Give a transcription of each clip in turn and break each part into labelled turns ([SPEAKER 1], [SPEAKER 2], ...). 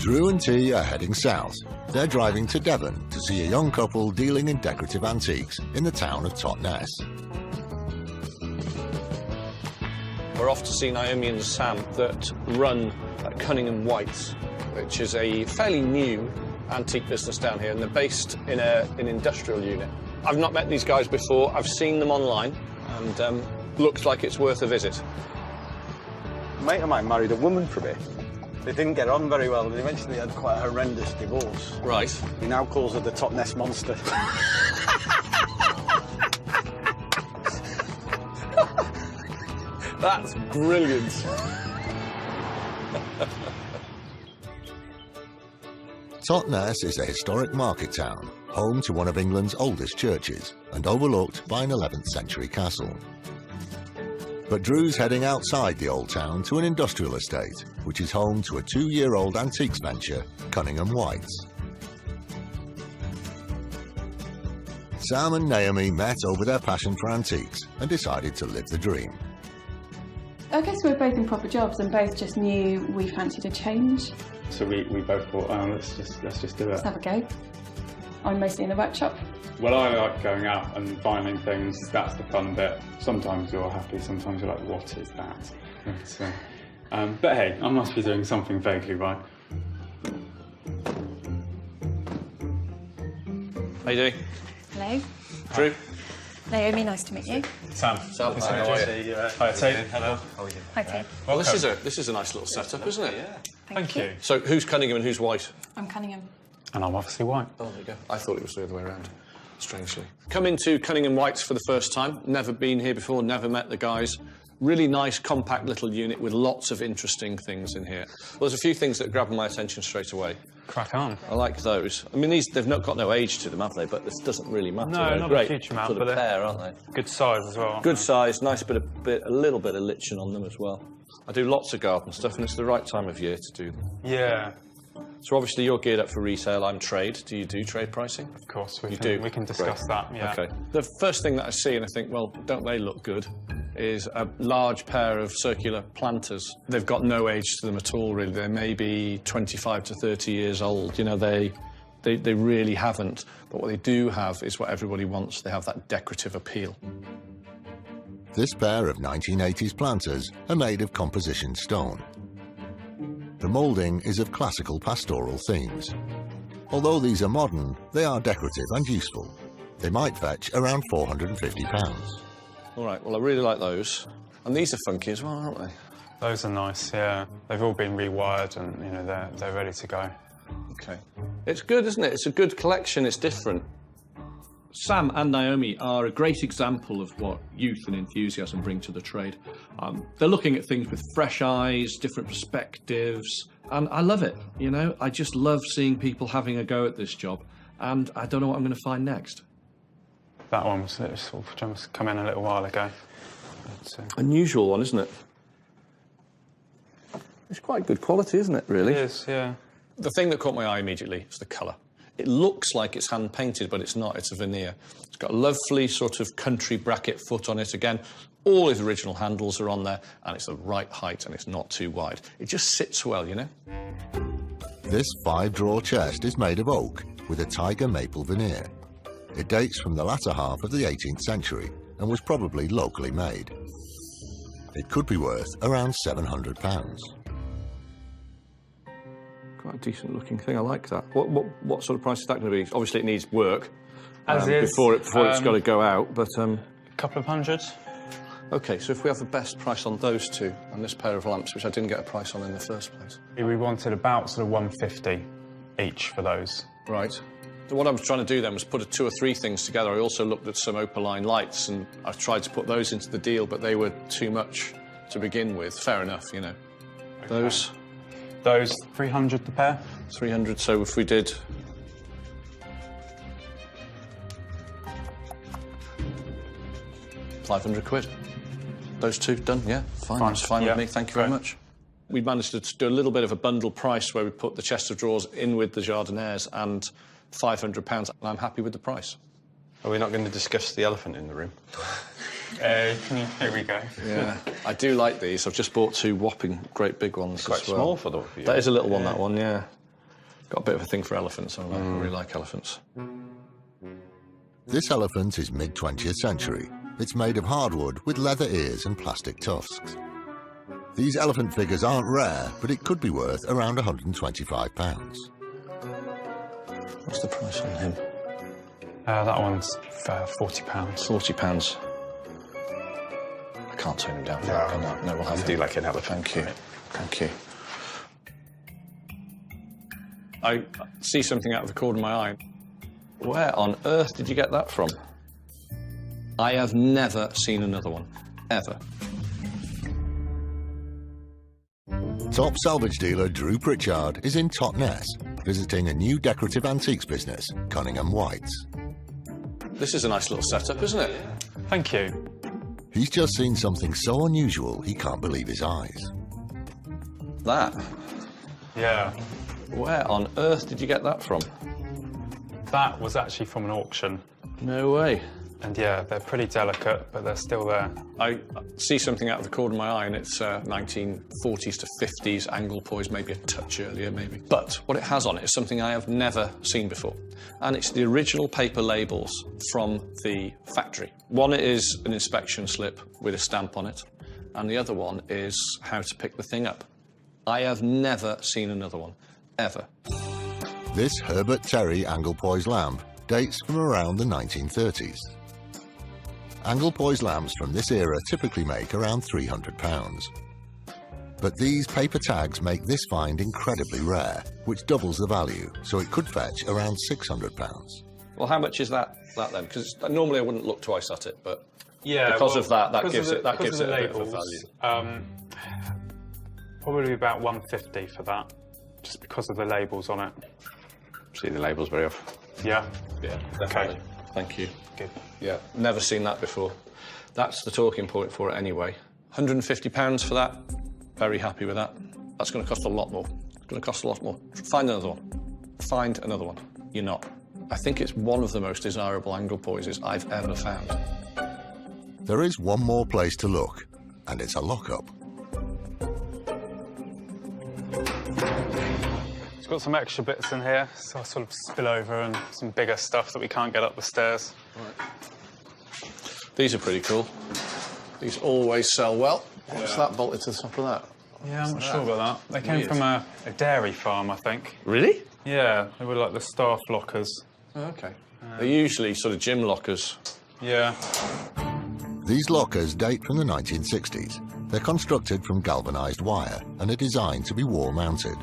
[SPEAKER 1] Drew and T are heading south. They're driving to Devon to see a young couple dealing in decorative antiques in the town of Totnes.
[SPEAKER 2] We're off to see Naomi and Sam that run Cunningham Whites, which is a fairly new antique business down here, and they're based in an industrial unit. I've not met these guys before. I've seen them online, and looks like it's worth a visit.
[SPEAKER 3] A mate of mine married a woman for a bit. They didn't get on very well, and eventually had quite a horrendous divorce.
[SPEAKER 2] Right.
[SPEAKER 3] He now calls her the Totnes Monster.
[SPEAKER 2] That's brilliant.
[SPEAKER 1] Totnes is a historic market town, home to one of England's oldest churches and overlooked by an 11th century castle. But Drew's heading outside the old town to an industrial estate, which is home to a 2-year-old antiques venture, Cunningham Whites. Sam and Naomi met over their passion for antiques and decided to live the dream.
[SPEAKER 4] I guess we're both in proper jobs and both just knew we fancied a change.
[SPEAKER 5] So we both thought, oh, let's just do it.
[SPEAKER 4] Let's have a go. I'm mostly in the workshop.
[SPEAKER 5] Well, I like going out and finding things. That's the fun bit. Sometimes you're happy, sometimes you're like, what is that? But hey, I must be doing something vaguely right.
[SPEAKER 2] How you doing?
[SPEAKER 4] Hello.
[SPEAKER 2] Drew?
[SPEAKER 4] Naomi, nice to meet you.
[SPEAKER 5] Sam.
[SPEAKER 2] Sam,
[SPEAKER 5] Nice
[SPEAKER 2] how
[SPEAKER 5] to
[SPEAKER 2] are
[SPEAKER 5] meet
[SPEAKER 2] you?
[SPEAKER 5] Hi, Tate. Hello.
[SPEAKER 3] How are you?
[SPEAKER 4] Hi, Tim.
[SPEAKER 2] Well, this is a nice little setup, isn't it?
[SPEAKER 3] Yeah.
[SPEAKER 5] Thank you.
[SPEAKER 2] So who's Cunningham and who's White?
[SPEAKER 4] I'm Cunningham.
[SPEAKER 5] And I'm obviously white.
[SPEAKER 2] Oh, there you go. I thought it was the other way around, strangely. Come into Cunningham Whites for the first time. Never been here before, never met the guys. Really nice, compact little unit with lots of interesting things in here. Well, there's a few things that grab my attention straight away.
[SPEAKER 5] Crack on.
[SPEAKER 2] I like those. I mean, they've not got no age to them, have they? But this doesn't really matter.
[SPEAKER 5] No,
[SPEAKER 2] They're
[SPEAKER 5] not
[SPEAKER 2] great
[SPEAKER 5] a huge amount,
[SPEAKER 2] sort
[SPEAKER 5] but
[SPEAKER 2] of pair, aren't they?
[SPEAKER 5] Good size as well.
[SPEAKER 2] Good size, nice a little bit of lichen on them as well. I do lots of garden stuff, and it's the right time of year to do them.
[SPEAKER 5] Yeah.
[SPEAKER 2] So obviously you're geared up for resale. I'm trade. Do you do trade pricing?
[SPEAKER 5] Of course, we
[SPEAKER 2] do?
[SPEAKER 5] can discuss that. Yeah.
[SPEAKER 2] Okay. The first thing that I see, and I think, well, don't they look good, is a large pair of circular planters. They've got no age to them at all, really. They may be 25 to 30 years old. You know, they really haven't. But what they do have is what everybody wants. They have that decorative appeal.
[SPEAKER 1] This pair of 1980s planters are made of composition stone. The moulding is of classical pastoral themes. Although these are modern, they are decorative and useful. They might fetch around £450.
[SPEAKER 2] All right, well, I really like those. And these are funky as well, aren't they?
[SPEAKER 5] Those are nice, yeah. They've all been rewired and, you know, they're ready to go.
[SPEAKER 2] OK. It's good, isn't it? It's a good collection. It's different. Sam and Naomi are a great example of what youth and enthusiasm bring to the trade. They're looking at things with fresh eyes, different perspectives, and I love it, you know? I just love seeing people having a go at this job, and I don't know what I'm going to find next.
[SPEAKER 5] That one was sort of just come in a little while ago.
[SPEAKER 2] Unusual one, isn't it? It's quite good quality, isn't it, really?
[SPEAKER 5] It is, yeah.
[SPEAKER 2] The thing that caught my eye immediately is the colour. It looks like it's hand-painted, but it's not. It's a veneer. It's got a lovely sort of country bracket foot on it. Again, all his original handles are on there, and it's the right height, and it's not too wide. It just sits well, you know?
[SPEAKER 1] This 5-drawer chest is made of oak with a tiger maple veneer. It dates from the latter half of the 18th century and was probably locally made. It could be worth around £700.
[SPEAKER 2] Quite a decent looking thing. I like that. What sort of price is that going to be? Obviously, it needs work
[SPEAKER 5] As is,
[SPEAKER 2] before it's got to go out. But
[SPEAKER 5] a couple of hundred.
[SPEAKER 2] OK, so if we have the best price on those two and this pair of lamps, which I didn't get a price on in the first place.
[SPEAKER 5] We wanted about sort of 150 each for those.
[SPEAKER 2] Right. So what I was trying to do then was put 2 or 3 things together. I also looked at some opaline lights, and I tried to put those into the deal, but they were too much to begin with. Fair enough, you know. Okay.
[SPEAKER 5] Those 300 the pair.
[SPEAKER 2] 300. So if we did. £500. Those two done, yeah? Fine, that's fine with me, thank you very much. We managed to do a little bit of a bundle price where we put the chest of drawers in with the jardinières and £500, and I'm happy with the price.
[SPEAKER 6] Are we not going to discuss the elephant in the room?
[SPEAKER 5] Here we go.
[SPEAKER 2] Yeah, I do like these. I've just bought 2 whopping great big ones
[SPEAKER 6] Quite
[SPEAKER 2] as well.
[SPEAKER 6] small for the.
[SPEAKER 2] That is a little one, that one, yeah. Got a bit of a thing for elephants. I really like elephants.
[SPEAKER 1] This elephant is mid-20th century. It's made of hardwood with leather ears and plastic tusks. These elephant figures aren't rare, but it could be worth around £125.
[SPEAKER 2] What's the price on him?
[SPEAKER 5] That one's £40.
[SPEAKER 2] £40. I can't turn him down. No, we'll have
[SPEAKER 6] I do like an elephant.
[SPEAKER 2] Thank you. Thank you. I see something out of the corner of my eye. Where on earth did you get that from? I have never seen another one. Ever.
[SPEAKER 1] Top salvage dealer Drew Pritchard is in Totnes, visiting a new decorative antiques business, Cunningham Whites.
[SPEAKER 2] This is a nice little setup, isn't it?
[SPEAKER 5] Thank you.
[SPEAKER 1] He's just seen something so unusual he can't believe his eyes.
[SPEAKER 2] That?
[SPEAKER 5] Yeah.
[SPEAKER 2] Where on earth did you get that from?
[SPEAKER 5] That was actually from an auction.
[SPEAKER 2] No way.
[SPEAKER 5] And yeah, they're pretty delicate, but they're still there.
[SPEAKER 2] I see something out of the corner of my eye, and it's 1940s to 50s angle poise, maybe a touch earlier, maybe. But what it has on it is something I have never seen before. And it's the original paper labels from the factory. One is an inspection slip with a stamp on it, and the other one is how to pick the thing up. I have never seen another one, ever.
[SPEAKER 1] This Herbert Terry angle poise lamp dates from around the 1930s. Angle poise lamps from this era typically make around £300. But these paper tags make this find incredibly rare, which doubles the value, so it could fetch around £600.
[SPEAKER 2] Well, how much is that then? Because normally I wouldn't look twice at it, but
[SPEAKER 5] Yeah,
[SPEAKER 2] because
[SPEAKER 5] well,
[SPEAKER 2] of that
[SPEAKER 5] because
[SPEAKER 2] gives
[SPEAKER 5] of
[SPEAKER 2] it
[SPEAKER 5] the
[SPEAKER 2] a bit of a
[SPEAKER 5] labels,
[SPEAKER 2] value.
[SPEAKER 5] Probably about £150 for that, just because of the labels on it.
[SPEAKER 6] See the labels very often.
[SPEAKER 5] Yeah.
[SPEAKER 2] Yeah, definitely. Thank you.
[SPEAKER 5] Good.
[SPEAKER 2] Yeah, never seen that before. That's the talking point for it anyway. £150 for that. Very happy with that. That's going to cost a lot more. It's going to cost a lot more. Find another one. Find another one. You're not. I think it's one of the most desirable angle poises I've ever found.
[SPEAKER 1] There is one more place to look, and it's a lockup.
[SPEAKER 5] It's got some extra bits in here, so I sort of spill over, and some bigger stuff that we can't get up the stairs.
[SPEAKER 2] Right. These are pretty cool. These always sell well. What's that bolted to the top of that?
[SPEAKER 5] Yeah, I'm not sure about that. They came from a dairy farm, I think.
[SPEAKER 2] Really?
[SPEAKER 5] Yeah, they were like the staff lockers.
[SPEAKER 2] Oh, OK. They're usually sort of gym lockers.
[SPEAKER 5] Yeah.
[SPEAKER 1] These lockers date from the 1960s. They're constructed from galvanised wire and are designed to be wall-mounted.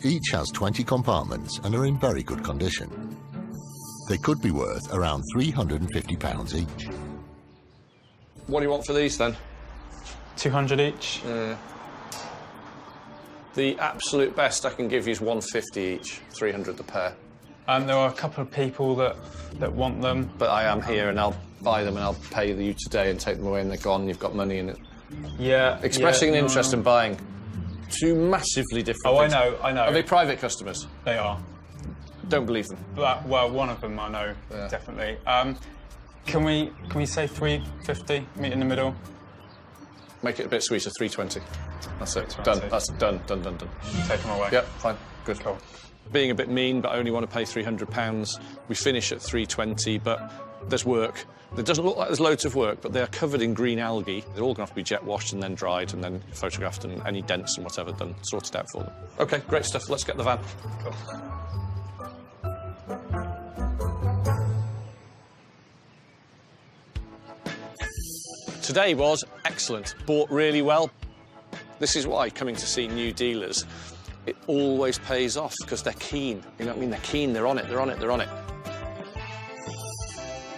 [SPEAKER 1] Each has 20 compartments and are in very good condition. They could be worth around £350 each.
[SPEAKER 2] What do you want for these, then?
[SPEAKER 5] 200 each.
[SPEAKER 2] The absolute best I can give you is 150 each, 300 the pair.
[SPEAKER 5] There are a couple of people that want them.
[SPEAKER 2] But I am here, and I'll buy them, and I'll pay you today and take them away, and they're gone. You've got money in it.
[SPEAKER 5] Yeah.
[SPEAKER 2] Expressing an interest in buying. Two massively different things.
[SPEAKER 5] I know.
[SPEAKER 2] Are they private customers?
[SPEAKER 5] They are.
[SPEAKER 2] Don't believe them.
[SPEAKER 5] Well, one of them I know, definitely. Can we say 350? Meet in the middle.
[SPEAKER 2] Make it a bit sweeter, 320. That's it.
[SPEAKER 5] 320.
[SPEAKER 2] Done. That's done.
[SPEAKER 5] Take them away.
[SPEAKER 2] Yep, fine. Good.
[SPEAKER 5] Cool.
[SPEAKER 2] Being a bit mean, but I only want to pay £300. We finish at 320, but there's work. It doesn't look like there's loads of work, but they are covered in green algae. They're all going to have to be jet washed and then dried and then photographed, and any dents and whatever done, sorted out for them. OK, great stuff. Let's get the van.
[SPEAKER 5] Cool.
[SPEAKER 2] Today was excellent. Bought really well. This is why coming to see new dealers, it always pays off, because they're keen. You know what I mean? They're keen. They're on it. They're on it. They're on it.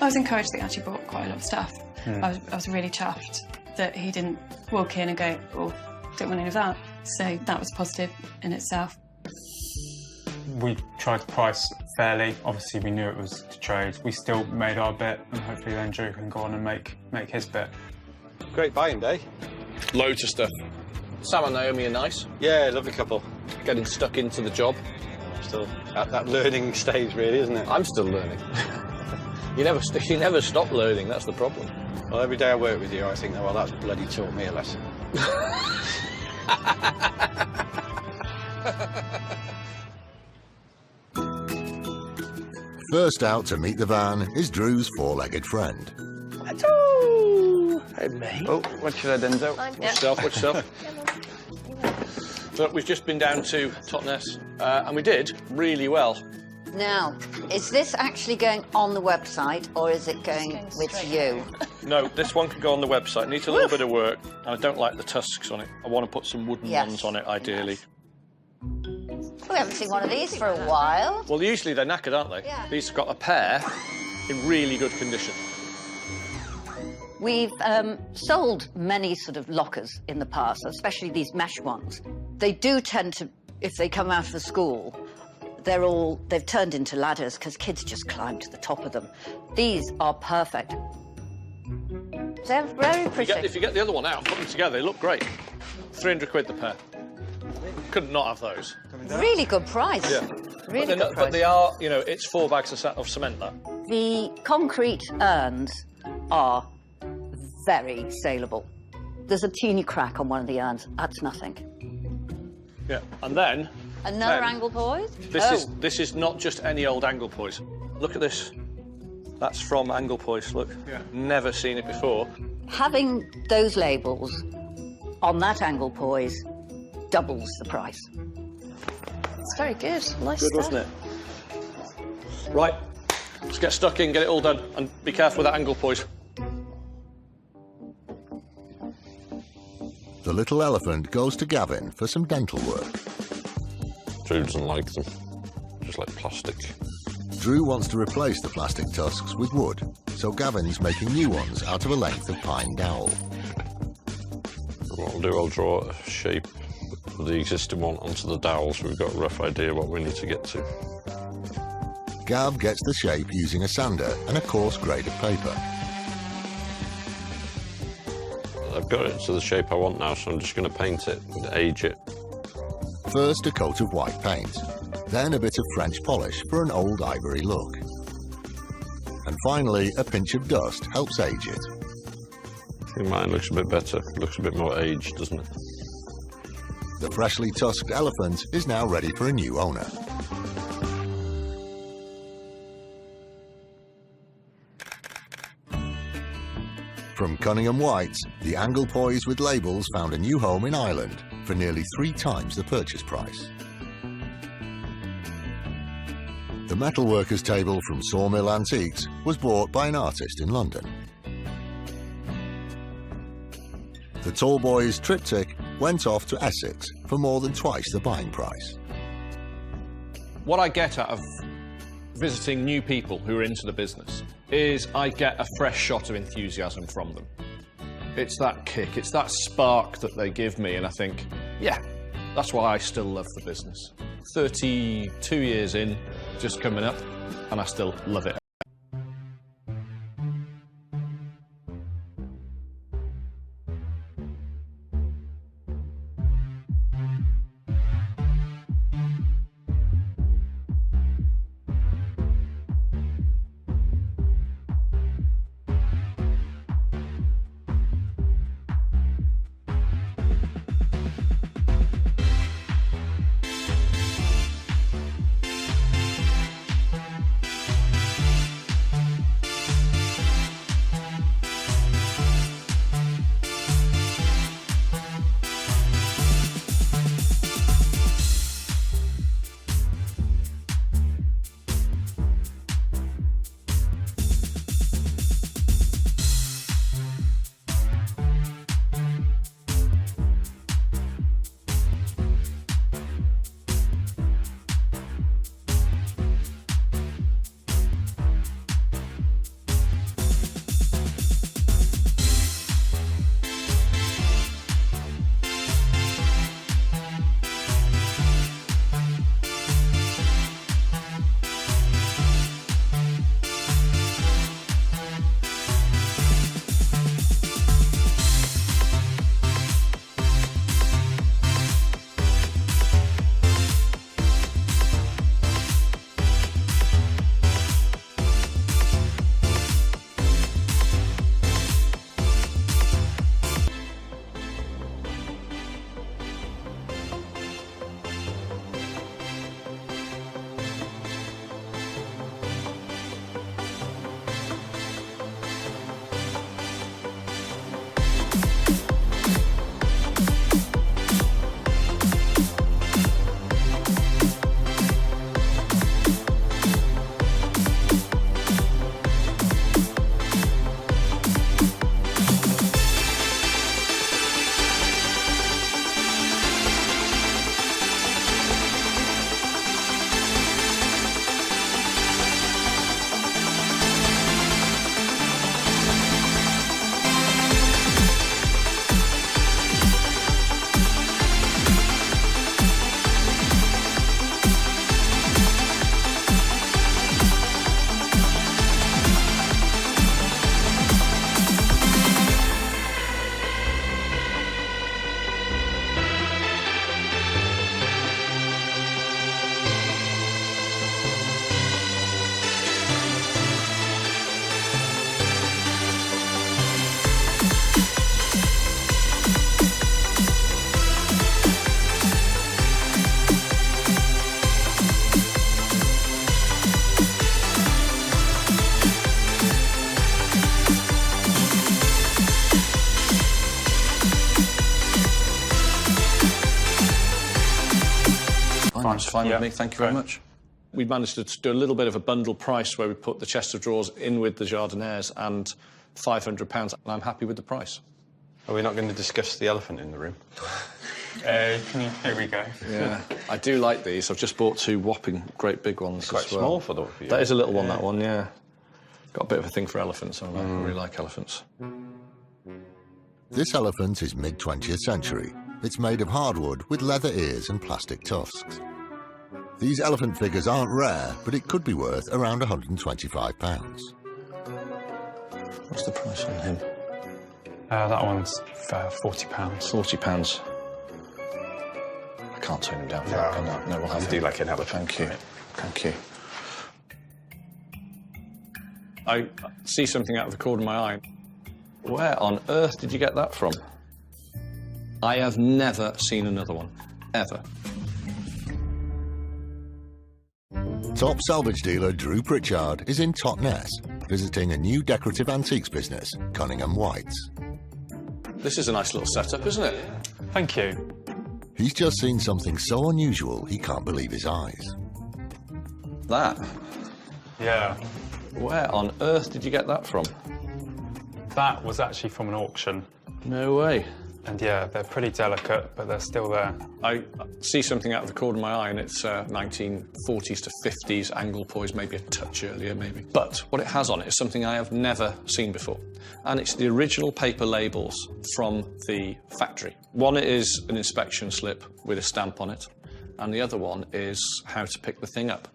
[SPEAKER 4] I was encouraged that he actually bought quite a lot of stuff. I was really chuffed that he didn't walk in and go, oh, don't want any of that. So that was positive in itself.
[SPEAKER 5] We tried to price fairly. Obviously, we knew it was to trade. We still made our bit, and hopefully then Drew can go on and make his bit.
[SPEAKER 3] Great buying day.
[SPEAKER 2] Loads of stuff. Sam and Naomi are nice.
[SPEAKER 3] Yeah, lovely couple.
[SPEAKER 2] Getting stuck into the job.
[SPEAKER 3] Still at that learning stage, really, isn't it?
[SPEAKER 2] I'm still learning. You never stop learning, that's the problem.
[SPEAKER 3] Well, every day I work with you, I think, oh, well, that's bloody taught me a lesson.
[SPEAKER 1] First out to meet the van is Drew's four-legged friend.
[SPEAKER 3] Hey, mate. Oh, watch your head, Enzo.
[SPEAKER 2] Watch yourself. So we've just been down to Totnes, and we did really well.
[SPEAKER 7] Now, is this actually going on the website, or is it going with you?
[SPEAKER 2] No, this one can go on the website. It needs a little bit of work, and I don't like the tusks on it. I want to put some wooden ones on it, ideally.
[SPEAKER 7] We haven't seen one of these for a while.
[SPEAKER 2] Well, usually they're knackered, aren't they?
[SPEAKER 7] Yeah.
[SPEAKER 2] These have got a pair in really good condition.
[SPEAKER 7] We've sold many sort of lockers in the past, especially these mesh ones. They do tend to, if they come out of the school, they've turned into ladders because kids just climb to the top of them. These are perfect. They're very pretty.
[SPEAKER 2] If you get the other one out and put them together, they look great. 300 quid the pair. Could not have those.
[SPEAKER 7] Really good price.
[SPEAKER 2] Yeah.
[SPEAKER 7] Really good price.
[SPEAKER 2] But they are, you know, it's 4 bags of cement, that.
[SPEAKER 7] The concrete urns are very saleable. There's a teeny crack on one of the urns. That's nothing.
[SPEAKER 2] Yeah, and then...
[SPEAKER 7] Another angle poise?
[SPEAKER 2] This is not just any old angle poise. Look at this. That's from angle poise, look. Yeah. Never seen it before.
[SPEAKER 7] Having those labels on that angle poise doubles the price.
[SPEAKER 4] It's very good. Nice
[SPEAKER 2] Good,
[SPEAKER 4] stuff.
[SPEAKER 2] wasn't it? Right, let's get stuck in, get it all done, and be careful with that angle poise.
[SPEAKER 1] The little elephant goes to Gavin for some dental work.
[SPEAKER 6] Drew doesn't like them. Just like plastic.
[SPEAKER 1] Drew wants to replace the plastic tusks with wood, so Gavin's making new ones out of a length of pine dowel.
[SPEAKER 6] What I'll do, I'll draw a shape of the existing one onto the dowel so we've got a rough idea what we need to get to.
[SPEAKER 1] Gav gets the shape using a sander and a coarse grade of paper.
[SPEAKER 6] I've got it to the shape I want now, so I'm just going to paint it and age it.
[SPEAKER 1] First, a coat of white paint, then a bit of French polish for an old ivory look. And finally, a pinch of dust helps age it.
[SPEAKER 6] I think mine looks a bit better. It looks a bit more aged, doesn't it?
[SPEAKER 1] The freshly tusked elephant is now ready for a new owner. From Cunningham White's, the angle poise with labels found a new home in Ireland for nearly 3 times the purchase price. The metalworker's table from Sawmill Antiques was bought by an artist in London. The tall boy's triptych went off to Essex for more than twice the buying price.
[SPEAKER 2] What I get out of visiting new people who are into the business is I get a fresh shot of enthusiasm from them. It's that kick, it's that spark that they give me, and I think, yeah, that's why I still love the business. 32 years in, just coming up, and I still love it. fine. That's fine with me. Thank you very much. We managed to do a little bit of a bundle price where we put the chest of drawers in with the jardinières and £500, and I'm happy with the price.
[SPEAKER 3] Are we not going to discuss the elephant in the room?
[SPEAKER 5] Here we go.
[SPEAKER 2] Yeah, I do like these. I've just bought 2 whopping great big ones.
[SPEAKER 3] Quite
[SPEAKER 2] as well.
[SPEAKER 3] small for you.
[SPEAKER 2] That is a little one, that one, yeah. Got a bit of a thing for elephants, I really like elephants.
[SPEAKER 1] This elephant is mid-20th century. It's made of hardwood with leather ears and plastic tusks. These elephant figures aren't rare, but it could be worth around £125.
[SPEAKER 2] What's the price on him?
[SPEAKER 5] That one's £40.
[SPEAKER 2] £40. I can't turn him down for that, can I? No, we'll have
[SPEAKER 3] I do like an elephant.
[SPEAKER 2] Thank you. Thank you. I see something out of the corner of my eye. Where on earth did you get that from? I have never seen another one. Ever.
[SPEAKER 1] Top salvage dealer Drew Pritchard is in Totnes, visiting a new decorative antiques business, Cunningham Whites.
[SPEAKER 2] This is a nice little setup, isn't it?
[SPEAKER 5] Thank you.
[SPEAKER 1] He's just seen something so unusual he can't believe his eyes.
[SPEAKER 2] That?
[SPEAKER 5] Yeah.
[SPEAKER 2] Where on earth did you get that from?
[SPEAKER 5] That was actually from an auction.
[SPEAKER 2] No way.
[SPEAKER 5] And yeah, they're pretty delicate, but they're still there.
[SPEAKER 2] I see something out of the corner of my eye, and it's 1940s to 50s angle poise, maybe a touch earlier, maybe. But what it has on it is something I have never seen before. And it's the original paper labels from the factory. One is an inspection slip with a stamp on it, and the other one is how to pick the thing up.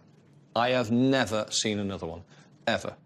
[SPEAKER 2] I have never seen another one, ever.